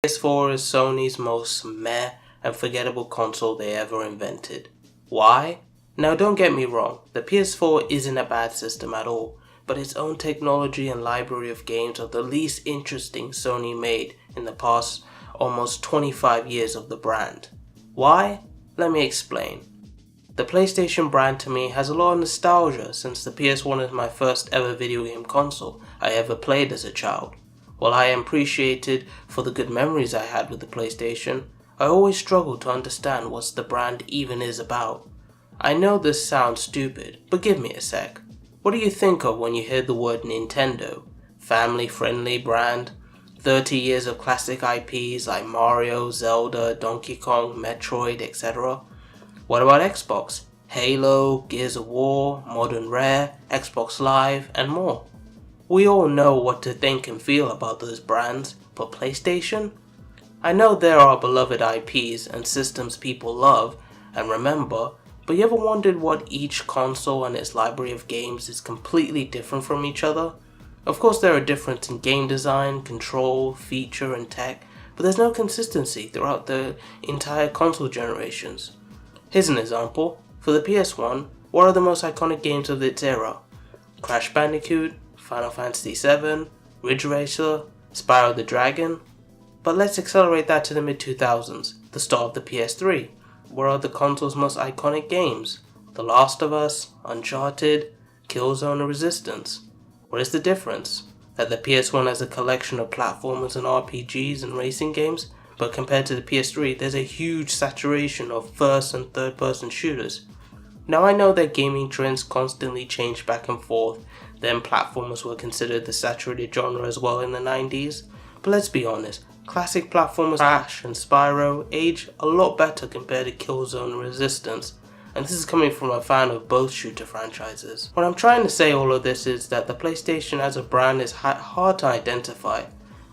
PS4 is Sony's most meh and forgettable console they ever invented. Why? Now don't get me wrong, the PS4 isn't a bad system at all, but its own technology and library of games are the least interesting Sony made in the past almost 25 years of the brand. Why? Let me explain. The PlayStation brand to me has a lot of nostalgia since the PS1 is my first ever video game console I ever played as a child. While I am appreciated for the good memories I had with the PlayStation, I always struggled to understand what the brand even is about. I know this sounds stupid, but give me a sec. What do you think of when you hear the word Nintendo? Family-friendly brand? 30 years of classic IPs like Mario, Zelda, Donkey Kong, Metroid, etc. What about Xbox? Halo, Gears of War, Modern Rare, Xbox Live, and more. We all know what to think and feel about those brands, but PlayStation? I know there are beloved IPs and systems people love and remember, but you ever wondered what each console and its library of games is completely different from each other? Of course there are differences in game design, control, feature, and tech, but there's no consistency throughout the entire console generations. Here's an example. For the PS1, what are the most iconic games of its era? Crash Bandicoot, Final Fantasy VII, Ridge Racer, Spyro the Dragon? But let's accelerate that to the mid-2000s, the start of the PS3. What are the console's most iconic games? The Last of Us, Uncharted, Killzone, and Resistance. What is the difference? That the PS1 has a collection of platformers and RPGs and racing games, but compared to the PS3, there's a huge saturation of first and third person shooters. Now I know that gaming trends constantly change back and forth, then platformers were considered the saturated genre as well in the 90s, but let's be honest, classic platformers Crash and Spyro age a lot better compared to Killzone and Resistance, and this is coming from a fan of both shooter franchises. What I'm trying to say all of this is that the PlayStation as a brand is hard to identify,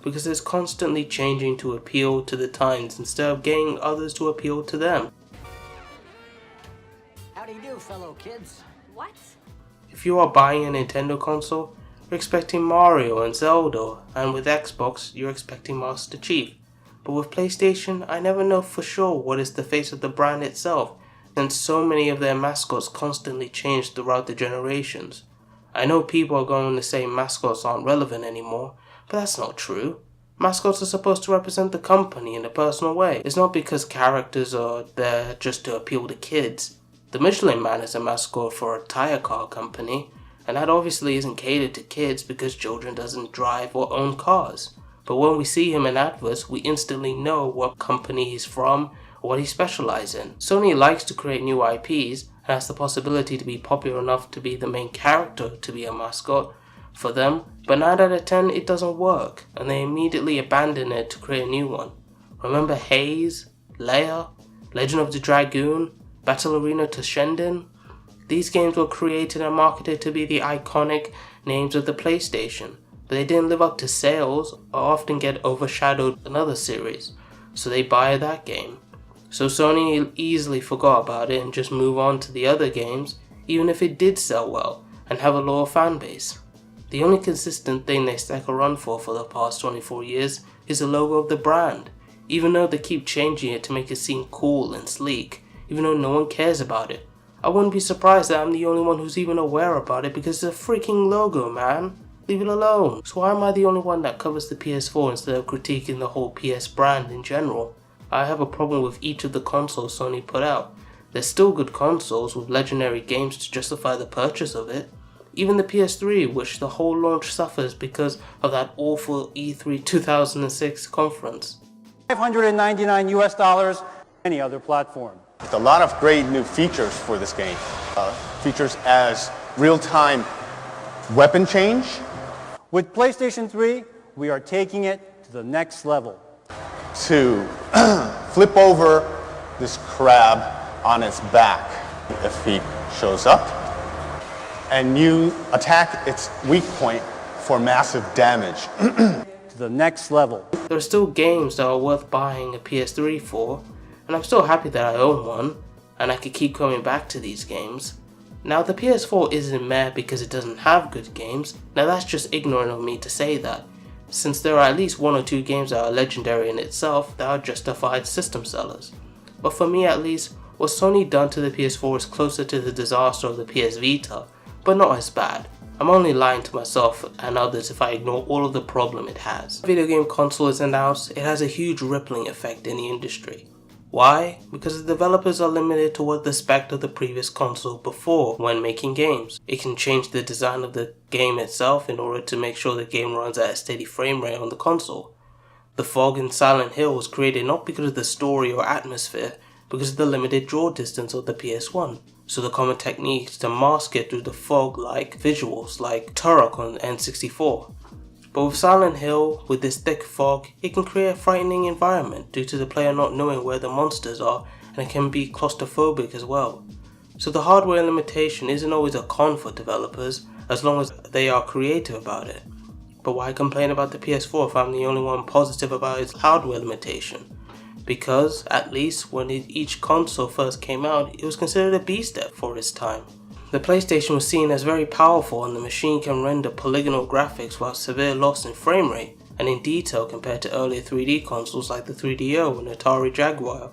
because it's constantly changing to appeal to the times instead of getting others to appeal to them. How do you do, fellow kids? What? If you are buying a Nintendo console, you're expecting Mario and Zelda, and with Xbox, you're expecting Master Chief. But with PlayStation, I never know for sure what is the face of the brand itself, since so many of their mascots constantly change throughout the generations. I know people are going to say mascots aren't relevant anymore, but that's not true. Mascots are supposed to represent the company in a personal way. It's not because characters are there just to appeal to kids. The Michelin Man is a mascot for a tire car company, and that obviously isn't catered to kids because children doesn't drive or own cars. But when we see him in adverts, we instantly know what company he's from or what he specializes in. Sony likes to create new IPs and has the possibility to be popular enough to be the main character to be a mascot for them, but 9 out of 10 it doesn't work, and they immediately abandon it to create a new one. Remember Haze, Leia, Legend of the Dragoon, Battle Arena Toshinden? These games were created and marketed to be the iconic names of the PlayStation, but they didn't live up to sales or often get overshadowed in other series, so they buy that game. So Sony easily forgot about it and just move on to the other games, even if it did sell well and have a loyal fan base. The only consistent thing they stuck around for the past 24 years is the logo of the brand, even though they keep changing it to make it seem cool and sleek, even though no one cares about it. I wouldn't be surprised that I'm the only one who's even aware about it because it's a freaking logo, man. Leave it alone. So why am I the only one that covers the PS4 instead of critiquing the whole PS brand in general? I have a problem with each of the consoles Sony put out. They're still good consoles with legendary games to justify the purchase of it. Even the PS3, which the whole launch suffers because of that awful E3 2006 conference. $599 US, any other platform. A lot of great new features for this game. Features as real-time weapon change. With PlayStation 3, we are taking it to the next level. To flip over this crab on its back if he shows up. And you attack its weak point for massive damage. To the next level. There are still games that are worth buying a PS3 for, and I'm still happy that I own one, and I could keep coming back to these games. Now the PS4 isn't meh because it doesn't have good games. Now that's just ignorant of me to say that. since there are at least 1 or 2 games that are legendary in itself that are justified system sellers. But for me at least, what Sony done to the PS4 is closer to the disaster of the PS Vita, but not as bad. I'm only lying to myself and others if I ignore all of the problem it has. When a video game console is announced, it has a huge rippling effect in the industry. Why? Because the developers are limited to what the spec of the previous console before when making games. It can change the design of the game itself in order to make sure the game runs at a steady frame rate on the console. The fog in Silent Hill was created not because of the story or atmosphere, because of the limited draw distance of the PS1. So the common techniques to mask it through the fog-like visuals like Turok on N64. But with Silent Hill, with this thick fog, it can create a frightening environment due to the player not knowing where the monsters are, and it can be claustrophobic as well. So the hardware limitation isn't always a con for developers, as long as they are creative about it. But why complain about the PS4 if I'm the only one positive about its hardware limitation? Because, at least when each console first came out, it was considered a beast for its time. The PlayStation was seen as very powerful and the machine can render polygonal graphics without severe loss in frame rate and in detail compared to earlier 3D consoles like the 3DO and Atari Jaguar.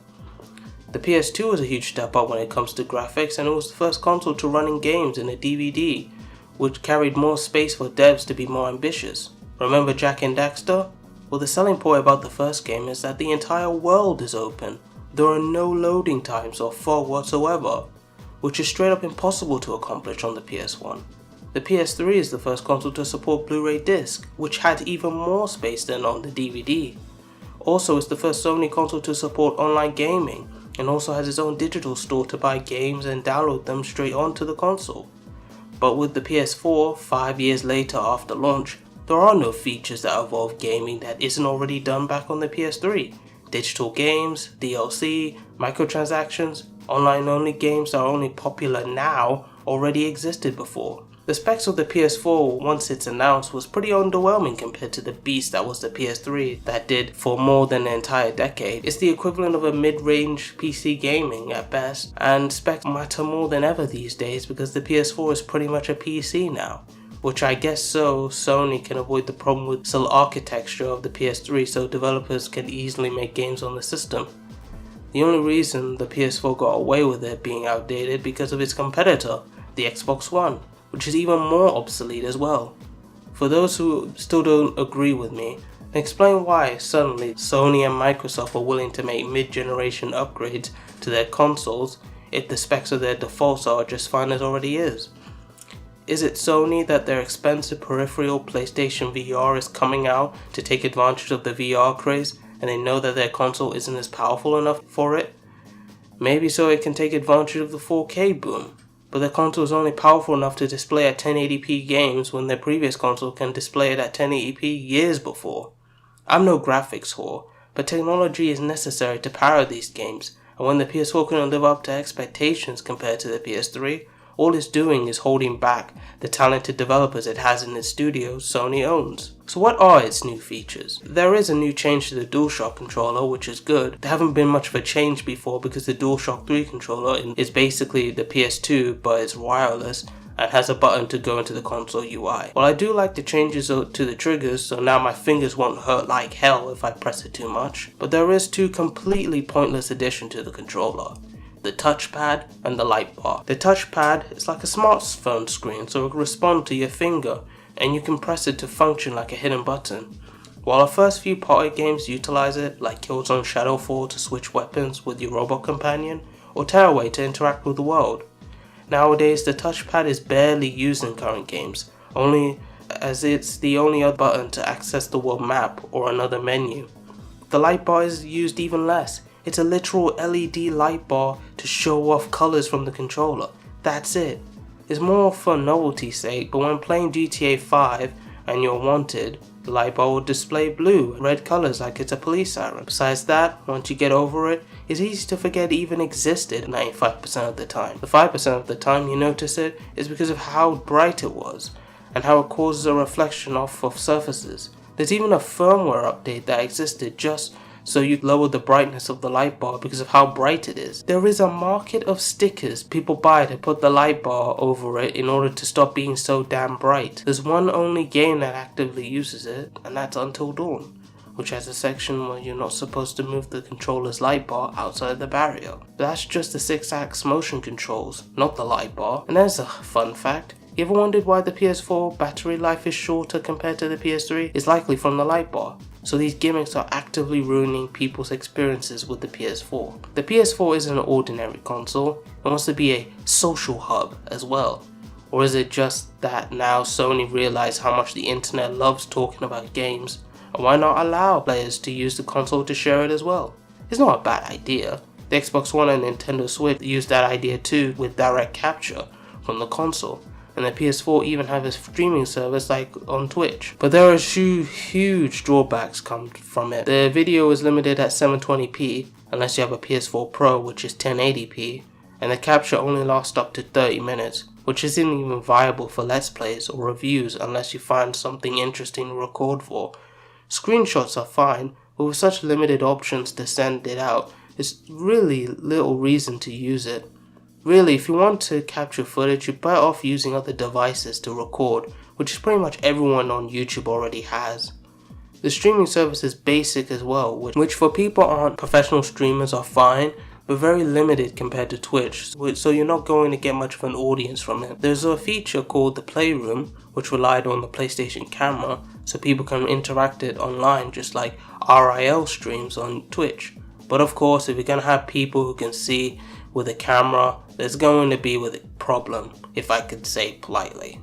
The PS2 was a huge step up when it comes to graphics, and it was the first console to run in games in a DVD, which carried more space for devs to be more ambitious. Remember Jak and Daxter? Well, the selling point about the first game is that the entire world is open. There are no loading times or fog whatsoever, which is straight up impossible to accomplish on the PS1. The PS3 is the first console to support Blu-ray disc, which had even more space than on the DVD. Also, it's the first Sony console to support online gaming, and also has its own digital store to buy games and download them straight onto the console. But with the PS4, 5 years later after launch, there are no features that involve gaming that isn't already done back on the PS3. Digital games, DLC, microtransactions, online-only games that are only popular now already existed before. The specs of the PS4 once it's announced was pretty underwhelming compared to the beast that was the PS3 that did for more than an entire decade. It's the equivalent of a mid-range PC gaming at best, and specs matter more than ever these days because the PS4 is pretty much a PC now. Which I guess so Sony can avoid the problem with cell architecture of the PS3 so developers can easily make games on the system. The only reason the PS4 got away with it being outdated because of its competitor, the Xbox One, which is even more obsolete as well. For those who still don't agree with me, explain why suddenly Sony and Microsoft are willing to make mid-generation upgrades to their consoles if the specs of their defaults are just fine as already is. Is it Sony that their expensive peripheral PlayStation VR is coming out to take advantage of the VR craze and they know that their console isn't as powerful enough for it? Maybe so it can take advantage of the 4K boom, but their console is only powerful enough to display at 1080p games when their previous console can display it at 1080p years before. I'm no graphics whore, but technology is necessary to power these games, and when the PS4 couldn't live up to expectations compared to the PS3, all it's doing is holding back the talented developers it has in its studios Sony owns. So what are its new features? There is a new change to the DualShock controller, which is good. There haven't been much of a change before because the DualShock 3 controller is basically the PS2 but it's wireless and has a button to go into the console UI. Well, I do like the changes to the triggers, so now my fingers won't hurt like hell if I press it too much. But there is two completely pointless additions to the controller: the touchpad and the light bar. The touchpad is like a smartphone screen, so it will respond to your finger and you can press it to function like a hidden button. While the first few party games utilize it, like Killzone Shadowfall to switch weapons with your robot companion, or Tearaway to interact with the world. Nowadays the touchpad is barely used in current games, only as it's the only other button to access the world map or another menu. The light bar is used even less. It's a literal LED light bar to show off colors from the controller. That's it. It's more for novelty's sake, but when playing GTA 5 and you're wanted, the light bar will display blue and red colors like it's a police siren. Besides that, once you get over it, it's easy to forget it even existed 95% of the time. The 5% of the time you notice it is because of how bright it was and how it causes a reflection off of surfaces. There's even a firmware update that existed just so you lower the brightness of the light bar because of how bright it is. There is a market of stickers people buy to put the light bar over it in order to stop being so damn bright. There's one only game that actively uses it, and that's Until Dawn, which has a section where you're not supposed to move the controller's light bar outside the barrier. But that's just the 6-axis motion controls, not the light bar. And there's a fun fact. You ever wondered why the PS4 battery life is shorter compared to the PS3? It's likely from the light bar. So these gimmicks are actively ruining people's experiences with the PS4. The PS4 isn't an ordinary console, it wants to be a social hub as well. Or is it just that now Sony realized how much the internet loves talking about games, and why not allow players to use the console to share it as well? It's not a bad idea. The Xbox One and Nintendo Switch used that idea too with direct capture from the console. And the PS4 even have a streaming service like on Twitch. But there are huge drawbacks come from it. The video is limited at 720p unless you have a PS4 Pro, which is 1080p, and the capture only lasts up to 30 minutes, which isn't even viable for Let's Plays or reviews unless you find something interesting to record for. Screenshots are fine, but with such limited options to send it out, there's really little reason to use it. Really, if you want to capture footage, you're better off using other devices to record, which is pretty much everyone on YouTube already has. The streaming service is basic as well, which for people who aren't professional streamers are fine, but very limited compared to Twitch, so you're not going to get much of an audience from it. There's a feature called the Playroom, which relied on the PlayStation camera, so people can interact it online just like RIL streams on Twitch. But of course, if you're going to have people who can see with a camera, there's going to be a problem, if I could say politely.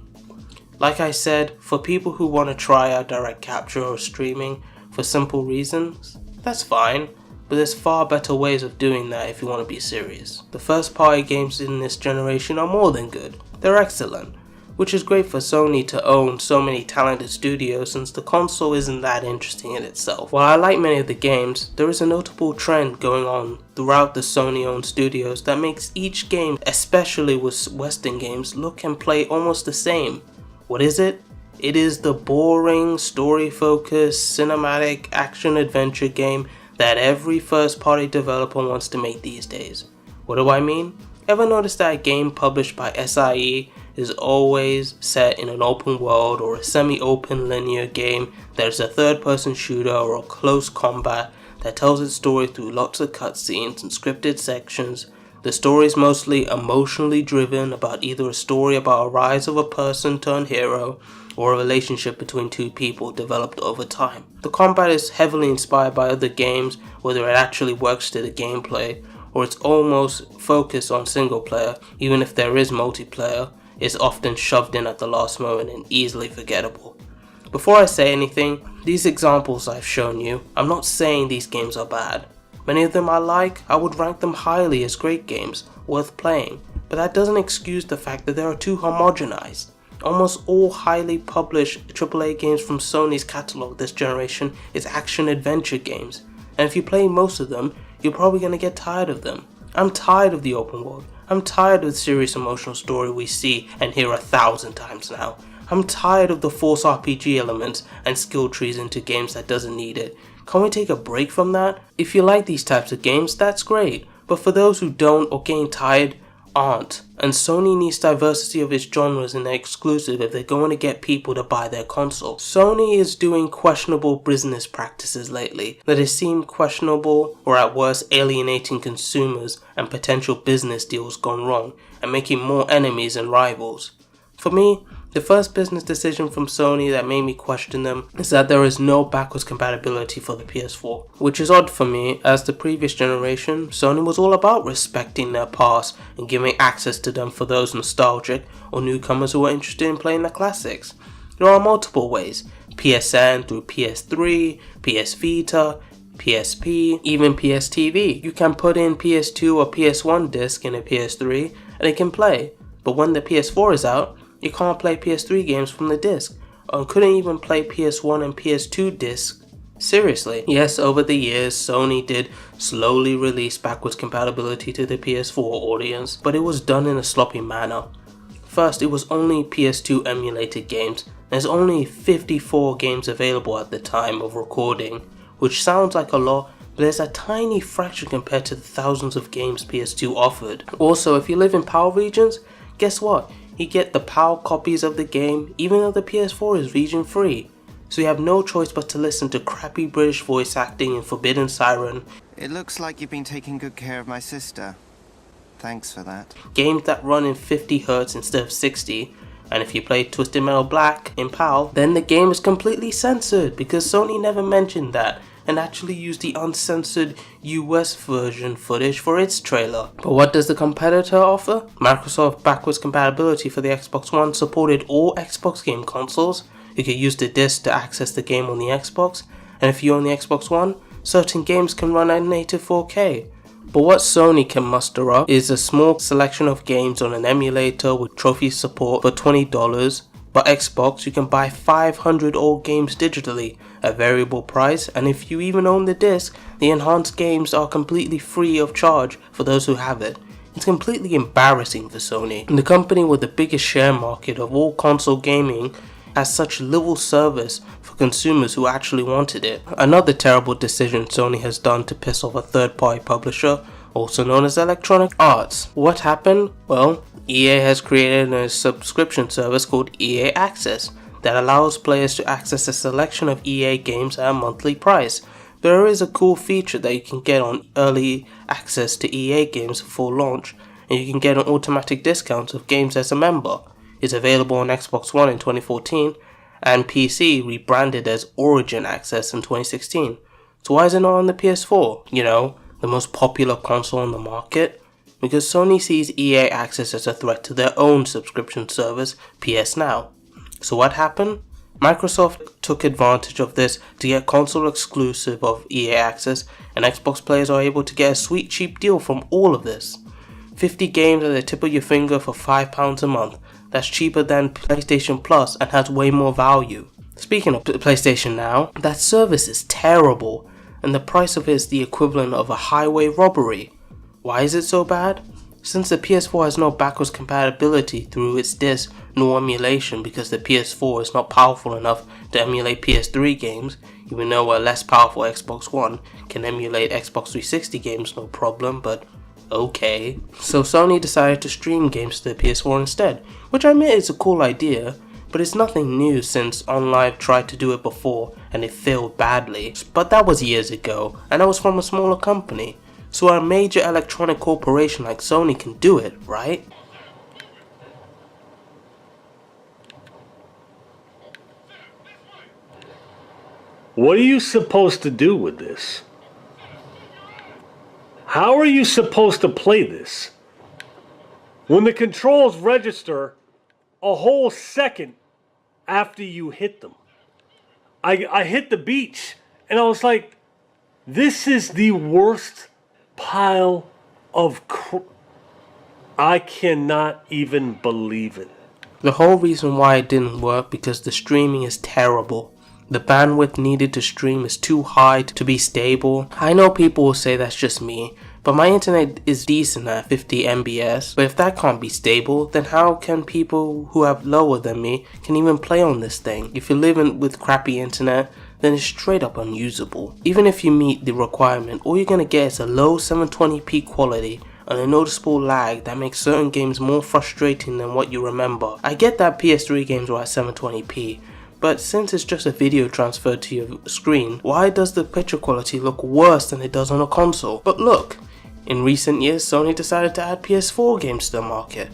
Like I said, for people who want to try out direct capture or streaming for simple reasons, that's fine, but there's far better ways of doing that if you want to be serious. The first party games in this generation are more than good, they're excellent, which is great for Sony to own so many talented studios since the console isn't that interesting in itself. While I like many of the games, there is a notable trend going on throughout the Sony-owned studios that makes each game, especially with Western games, look and play almost the same. What is it? It is the boring, story-focused, cinematic action-adventure game that every first-party developer wants to make these days. What do I mean? Ever notice that a game published by SIE is always set in an open world or a semi-open linear game that is a third-person shooter or a close combat that tells its story through lots of cutscenes and scripted sections? The story is mostly emotionally driven about either a story about a rise of a person turned hero or a relationship between two people developed over time. The combat is heavily inspired by other games, whether it actually works to the gameplay or it's almost focused on single player. Even if there is multiplayer, it's often shoved in at the last moment and easily forgettable. Before I say anything, these examples I've shown you, I'm not saying these games are bad. Many of them I like, I would rank them highly as great games, worth playing, but that doesn't excuse the fact that they are too homogenized. Almost all highly published AAA games from Sony's catalog this generation is action-adventure games, and if you play most of them, you're probably going to get tired of them. I'm tired of the open world. I'm tired of the serious emotional story we see and hear 1,000 times now. I'm tired of the forced RPG elements and skill trees into games that doesn't need it. Can't we take a break from that? If you like these types of games, that's great. But for those who don't or getting tired, aren't. And Sony needs diversity of its genres in their exclusive if they're going to get people to buy their console. Sony is doing questionable business practices lately that has seemed questionable or at worst alienating consumers and potential business deals gone wrong and making more enemies and rivals. For me, the first business decision from Sony that made me question them is that there is no backwards compatibility for the PS4, which is odd for me as the previous generation, Sony was all about respecting their past and giving access to them for those nostalgic or newcomers who are interested in playing the classics. There are multiple ways, PSN through PS3, PS Vita, PSP, even PS TV. You can put in PS2 or PS1 disc in a PS3 and it can play, but when the PS4 is out, you can't play PS3 games from the disc, or couldn't even play PS1 and PS2 discs. Seriously. Yes, over the years, Sony did slowly release backwards compatibility to the PS4 audience, but it was done in a sloppy manner. First, it was only PS2 emulated games. There's only 54 games available at the time of recording, which sounds like a lot, but it's a tiny fraction compared to the thousands of games PS2 offered. Also, if you live in PAL regions, guess what? You get the PAL copies of the game even though the PS4 is region free. So you have no choice but to listen to crappy British voice acting in Forbidden Siren. It looks like you've been taking good care of my sister. Thanks for that. Games that run in 50Hz instead of 60. And if you play Twisted Metal Black in PAL, then the game is completely censored because Sony never mentioned that and actually used the uncensored US version footage for its trailer. But what does the competitor offer? Microsoft backwards compatibility for the Xbox One supported all Xbox game consoles. You could use the disc to access the game on the Xbox, and if you own the Xbox One, certain games can run at native 4K. But what Sony can muster up is a small selection of games on an emulator with trophy support for $20, but Xbox you can buy 500 old games digitally at variable price, and if you even own the disc, the enhanced games are completely free of charge for those who have it. It's completely embarrassing for Sony. And the company with the biggest share market of all console gaming has such little service for consumers who actually wanted it. Another terrible decision Sony has done to piss off a third-party publisher, also known as Electronic Arts. What happened? Well, EA has created a subscription service called EA Access that allows players to access a selection of EA games at a monthly price. There is a cool feature that you can get on early access to EA games before launch, and you can get an automatic discount of games as a member. It's available on Xbox One in 2014 and PC rebranded as Origin Access in 2016. So why is it not on the PS4? You know, the most popular console on the market? Because Sony sees EA Access as a threat to their own subscription service, PS Now. So what happened? Microsoft took advantage of this to get console exclusive of EA Access, and Xbox players are able to get a sweet cheap deal from all of this. 50 games at the tip of your finger for £5 a month. That's cheaper than PlayStation Plus and has way more value. Speaking of PlayStation Now, that service is terrible, and the price of it is the equivalent of a highway robbery. Why is it so bad? Since the PS4 has no backwards compatibility through its disc nor emulation because the PS4 is not powerful enough to emulate PS3 games, even though a less powerful Xbox One can emulate Xbox 360 games no problem, but okay. So Sony decided to stream games to the PS4 instead, which I admit is a cool idea, but it's nothing new since OnLive tried to do it before and it failed badly. But that was years ago, and that was from a smaller company. So a major electronic corporation like Sony can do it, right? What are you supposed to do with this? How are you supposed to play this? When the controls register a whole second after you hit them. I hit the beach and I was like, this is the worst pile of I cannot even believe it. The whole reason why it didn't work because the streaming is terrible. The bandwidth needed to stream is too high to be stable. I know people will say that's just me, but my internet is decent at 50 Mbps. But if that can't be stable, then how can people who have lower than me can even play on this thing? If you're living with crappy internet, then it's straight up unusable. Even if you meet the requirement, all you're gonna get is a low 720p quality and a noticeable lag that makes certain games more frustrating than what you remember. I get that PS3 games were at 720p, but since it's just a video transferred to your screen, why does the picture quality look worse than it does on a console? But look, in recent years Sony decided to add PS4 games to the market.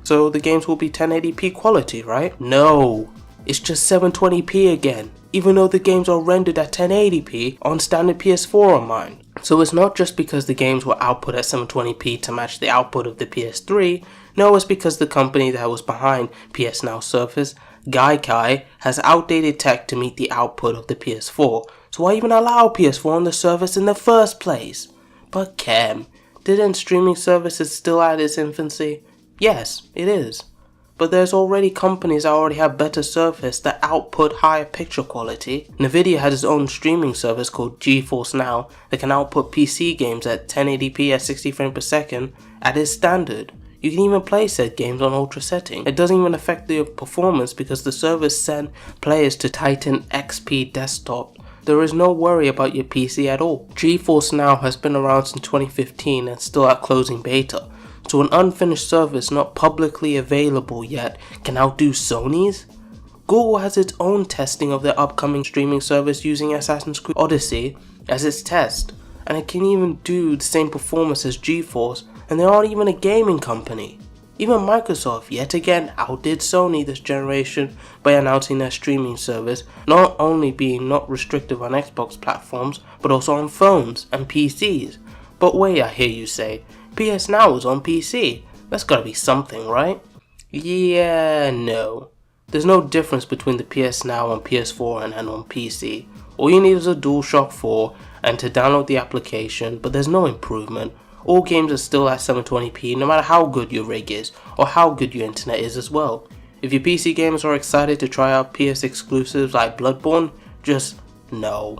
So the games will be 1080p quality, right? No, it's just 720p again, even though the games are rendered at 1080p on standard PS4 on mine. So it's not just because the games were output at 720p to match the output of the PS3, no, it's because the company that was behind PS Now Surface, Gaikai, has outdated tech to meet the output of the PS4. So why even allow PS4 on the service in the first place? But Chem, didn't streaming services still at its infancy? Yes, it is. But there's already companies that already have better service that output higher picture quality. Nvidia has its own streaming service called GeForce Now that can output PC games at 1080p at 60 frames per second at its standard. You can even play said games on ultra setting. It doesn't even affect the performance because the service sent players to Titan XP desktop there is no worry about your PC at all. GeForce Now has been around since 2015 and still at closing beta, so an unfinished service not publicly available yet can outdo Sony's? Google has its own testing of their upcoming streaming service using Assassin's Creed Odyssey as its test, and it can even do the same performance as GeForce, and they aren't even a gaming company. Even Microsoft yet again outdid Sony this generation by announcing their streaming service not only being not restrictive on Xbox platforms but also on phones and PCs. But wait, I hear you say, PS Now is on PC, that's gotta be something, right? Yeah, no. There's no difference between the PS Now on PS4 and on PC. All you need is a DualShock 4 and to download the application, but there's no improvement. All games are still at 720p no matter how good your rig is or how good your internet is as well. If your PC gamers are excited to try out PS exclusives like Bloodborne, just no.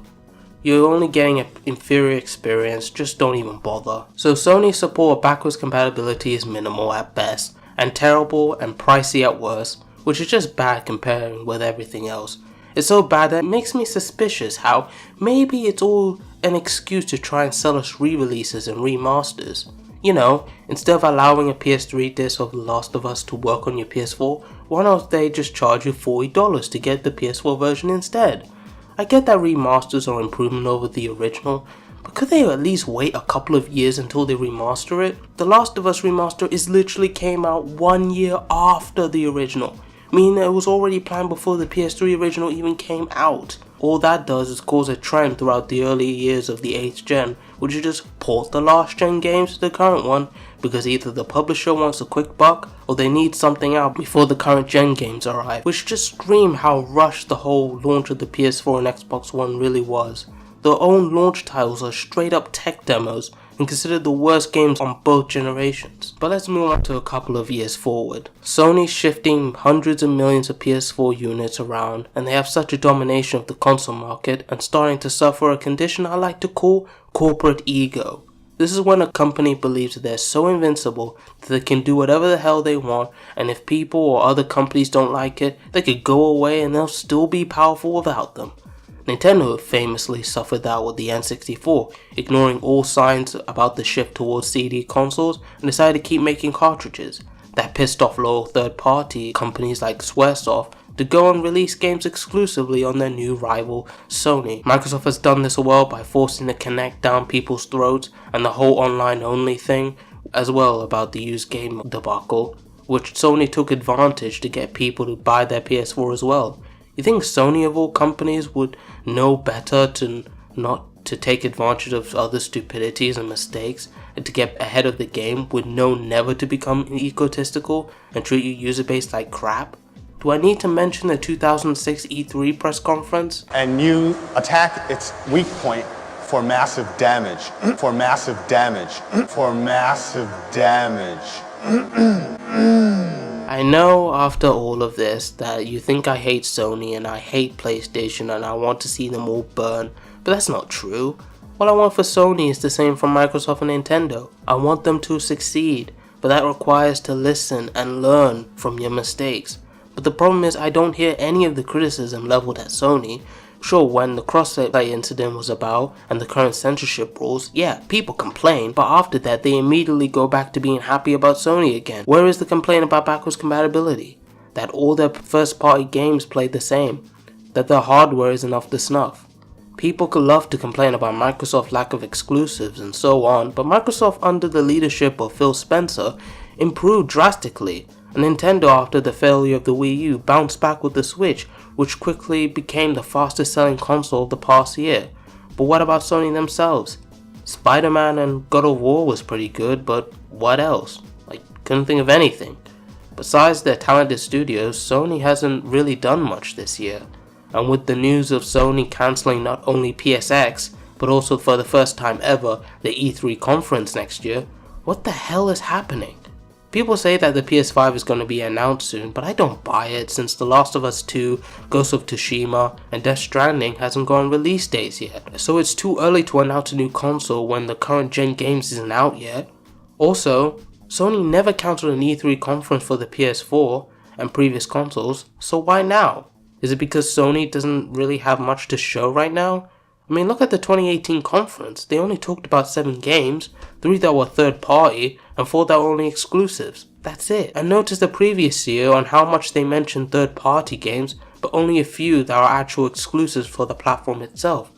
You're only getting an inferior experience, just don't even bother. So Sony's support of backwards compatibility is minimal at best and terrible and pricey at worst, which is just bad comparing with everything else. It's so bad that it makes me suspicious how maybe it's all an excuse to try and sell us re-releases and remasters. You know, instead of allowing a PS3 disc of The Last of Us to work on your PS4, why not they just charge you $40 to get the PS4 version instead? I get that remasters are improvement over the original, but could they at least wait a couple of years until they remaster it? The Last of Us remaster is literally came out 1 year after the original, meaning it was already planned before the PS3 original even came out. All that does is cause a trend throughout the early years of the 8th gen, which is just port the last gen games to the current one, because either the publisher wants a quick buck, or they need something out before the current gen games arrive, which just scream how rushed the whole launch of the PS4 and Xbox One really was. Their own launch titles are straight up tech demos, and considered the worst games on both generations. But let's move on to a couple of years forward. Sony's shifting hundreds of millions of PS4 units around, and they have such a domination of the console market and starting to suffer a condition I like to call corporate ego. This is when a company believes that they're so invincible that they can do whatever the hell they want, and if people or other companies don't like it, they could go away and they'll still be powerful without them. Nintendo famously suffered that with the N64, ignoring all signs about the shift towards CD consoles and decided to keep making cartridges. That pissed off loyal third-party companies like Squaresoft to go and release games exclusively on their new rival, Sony. Microsoft has done this well by forcing the Kinect down people's throats and the whole online-only thing, as well about the used game debacle, which Sony took advantage to get people to buy their PS4 as well. You think Sony of all companies would know better to not to take advantage of other stupidities and mistakes and to get ahead of the game, would know never to become egotistical and treat your user base like crap? Do I need to mention the 2006 E3 press conference? And you attack its weak point for massive damage, for massive damage, for massive damage. I know after all of this that you think I hate Sony and I hate PlayStation and I want to see them all burn, but that's not true. What I want for Sony is the same from Microsoft and Nintendo. I want them to succeed, but that requires to listen and learn from your mistakes. But the problem is I don't hear any of the criticism leveled at Sony. Sure, when the crossplay incident was about and the current censorship rules, yeah, people complain, but after that they immediately go back to being happy about Sony again. Where is the complaint about backwards compatibility? That all their first party games play the same? That their hardware isn't up to snuff? People could love to complain about Microsoft's lack of exclusives and so on, but Microsoft under the leadership of Phil Spencer improved drastically. And Nintendo, after the failure of the Wii U, bounced back with the Switch, which quickly became the fastest selling console of the past year. But what about Sony themselves? Spider-Man and God of War was pretty good, but what else? Couldn't think of anything. Besides their talented studios, Sony hasn't really done much this year. And with the news of Sony cancelling not only PSX, but also for the first time ever, the E3 conference next year, what the hell is happening? People say that the PS5 is going to be announced soon, but I don't buy it since The Last of Us 2, Ghost of Tsushima, and Death Stranding hasn't got release dates yet. So it's too early to announce a new console when the current gen games isn't out yet. Also, Sony never cancelled an E3 conference for the PS4 and previous consoles, so why now? Is it because Sony doesn't really have much to show right now? I mean, look at the 2018 conference. They only talked about 7 games, 3 that were third party, and 4 that were only exclusives. That's it. And notice the previous year on how much they mentioned third party games, but only a few that are actual exclusives for the platform itself.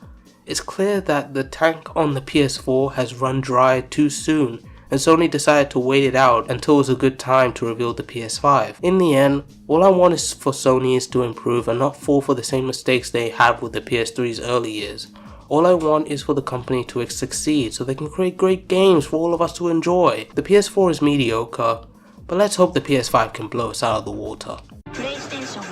It's clear that the tank on the PS4 has run dry too soon, and Sony decided to wait it out until it was a good time to reveal the PS5. In the end, all I want is for Sony is to improve and not fall for the same mistakes they had with the PS3's early years. All I want is for the company to succeed so they can create great games for all of us to enjoy. The PS4 is mediocre, but let's hope the PS5 can blow us out of the water. PlayStation